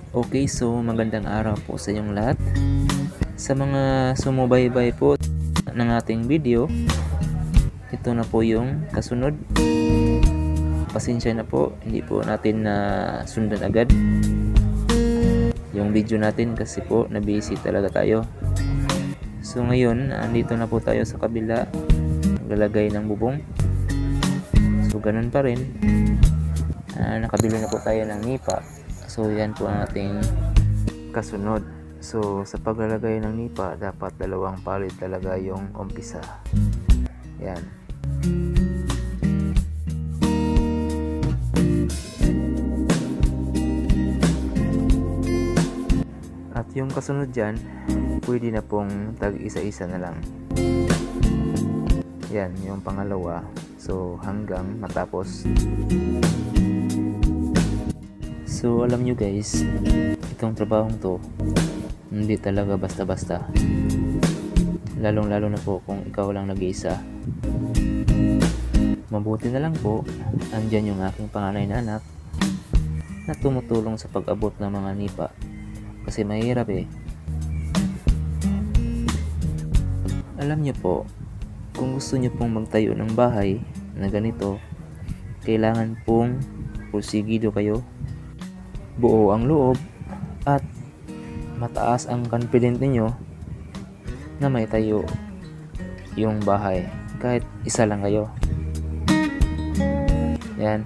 Okay, so magandang araw po sa inyong lahat. Sa mga sumubaybay po ng ating video, ito na po yung kasunod. Pasensya na po, hindi po natin na sundan agad yung video natin kasi po na-busy talaga tayo. So ngayon, andito na po tayo sa kabila, naglalagay ng bubong. So ganun pa rin, nakabili na po tayo ng nipa. So yan po ang ating kasunod. So sa paglalagay ng nipa, dapat dalawang palid talaga yung umpisa. Yan. At yung kasunod dyan, pwede na pong tag-isa-isa na lang. Yan, yung pangalawa. So hanggang matapos. So alam nyo guys, itong trabahong to hindi talaga basta-basta, lalong-lalo na po kung ikaw lang nag-iisa. Mabuti na lang po andyan yung aking panganay na anak na tumutulong sa pag-abot ng mga nipa kasi mahirap eh. Alam nyo po, kung gusto nyo pong magtayo ng bahay na ganito, kailangan pong pursigido kayo, buo ang loob, at mataas ang confident ninyo na may tayo yung bahay kahit isa lang kayo. Yan.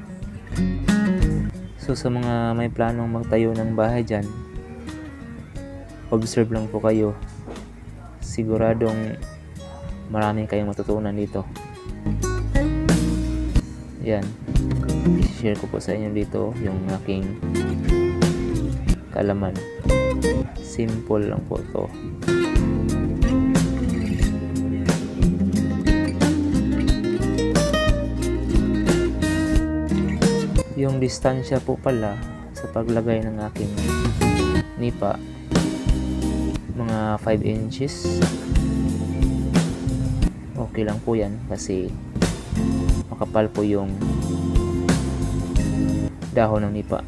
So sa mga may planong magtayo ng bahay dyan, observe lang po kayo. Siguradong maraming kayong matutunan dito. Yan. I-share ko po sa inyo dito yung aking kaalaman. Simple lang po to. Yung distansya po pala sa paglagay ng aking nipa, mga 5 inches. Okay lang po yan kasi makapal po yung dahon ng nipa.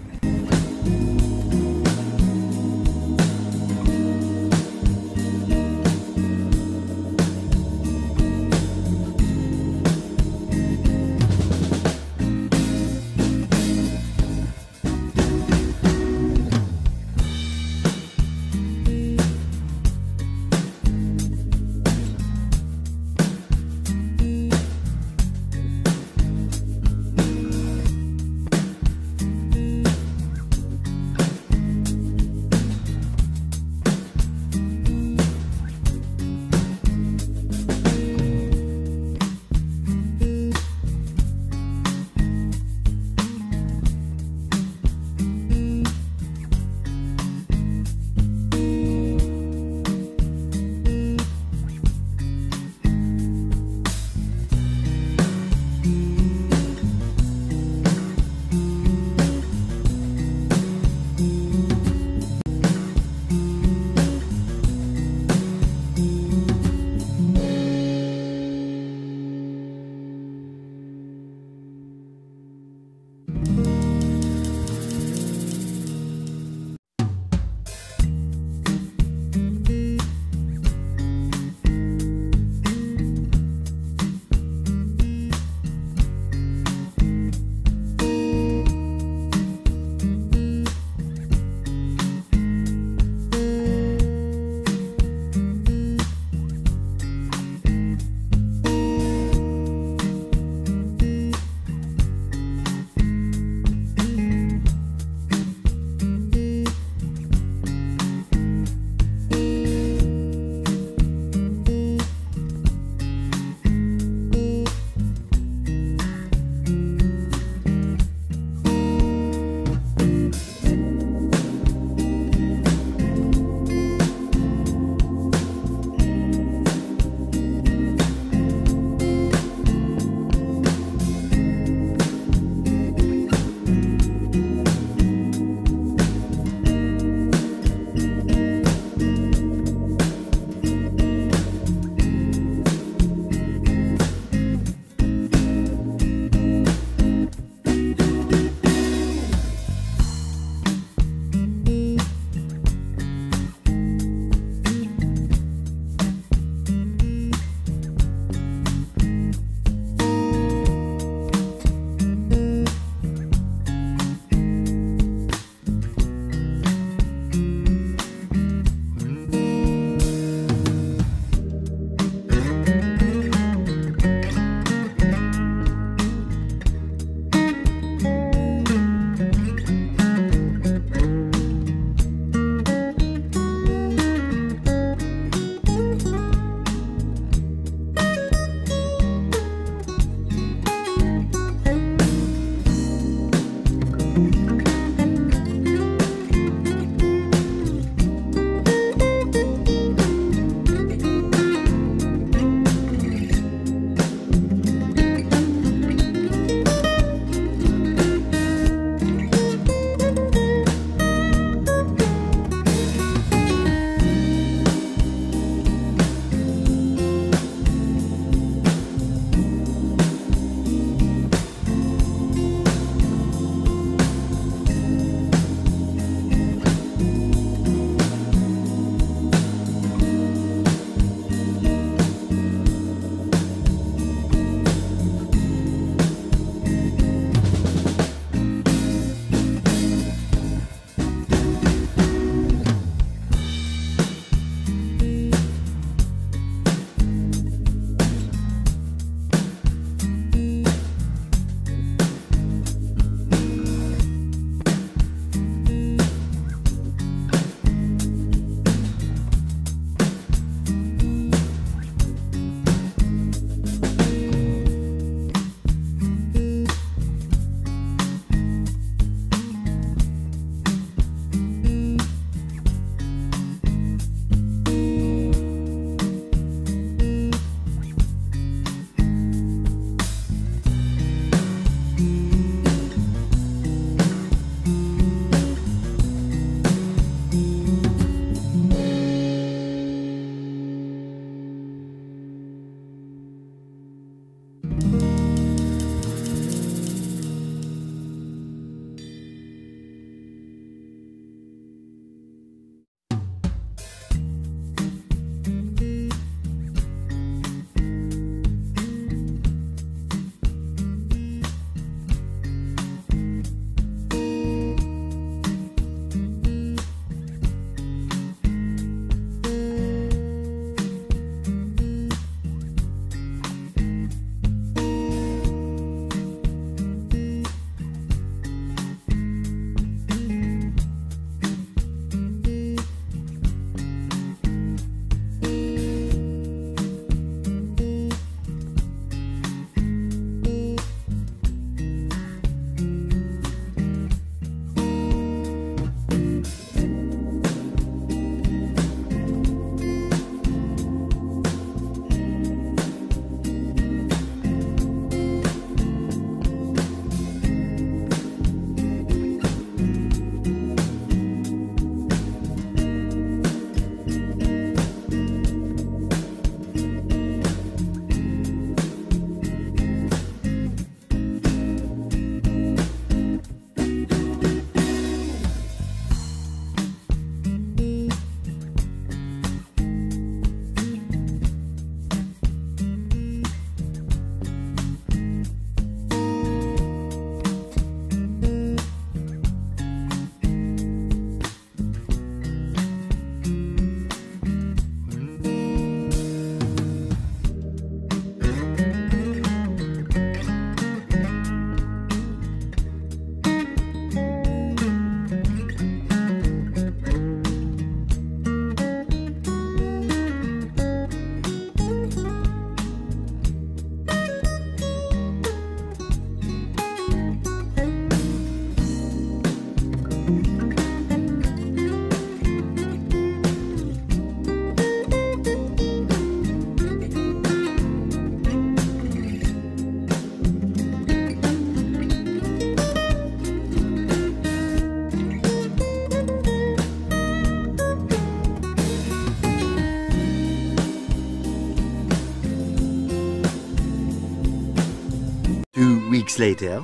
minutes later.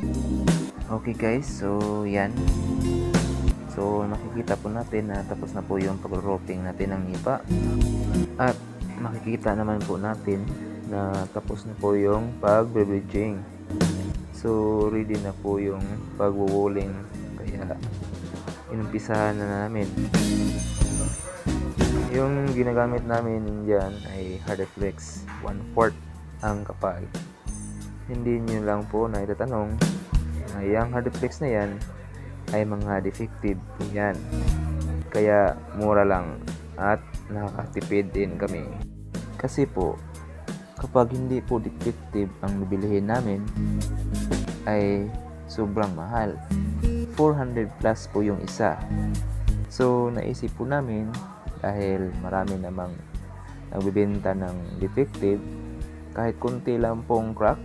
Okay guys, so yan. So makikita po natin na tapos na po yung pag-routing natin ng ipa. At makikita naman po natin na tapos na po yung pag-bridging. So ready na po yung pag-walling. Kaya inumpisahan na namin. Yung ginagamit namin dyan ay Hardflex 1/4 ang kapal. Hindi nyo lang po na itatanong ay ang Hardflex na yan ay mga defective po yan. Kaya mura lang at nakakatipid din kami. Kasi po kapag hindi po defective ang bibilihin namin ay sobrang mahal. 400 plus po yung isa. So naisip po namin dahil marami namang nagbibenta ng defective, kahit konti lang pong crack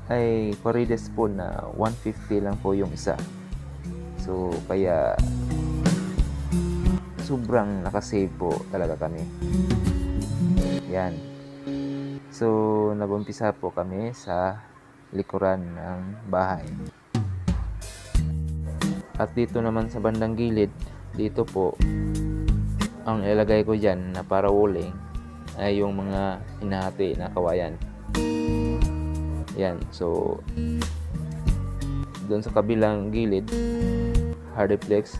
ay parides po na 150 lang po yung isa. So kaya sobrang nakasave po talaga kami. Yan. So nagumpisa po kami sa likuran ng bahay. At dito naman sa bandang gilid, dito po ang ilagay ko dyan na para walling ay yung mga hinahati na kawayan. Yan. So doon sa kabilang gilid Hardflex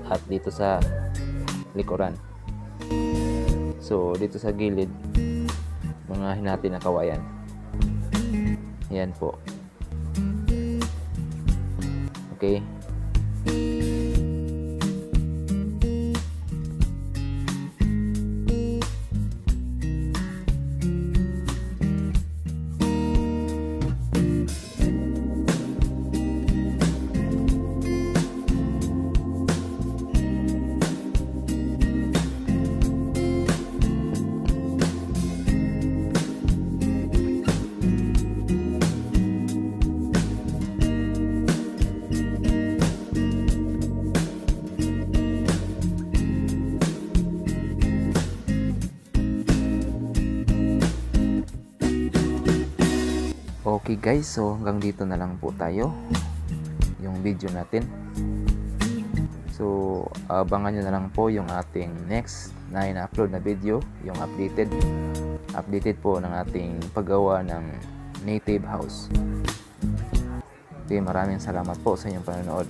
at dito sa likuran. So dito sa gilid mga hinahati na kawayan. Yan po. Okay. Okay guys, so hanggang dito na lang po tayo yung video natin. So abangan nyo na lang po yung ating next na ina-upload na video, yung updated po ng ating paggawa ng native house. Okay, maraming salamat po sa inyong panonood.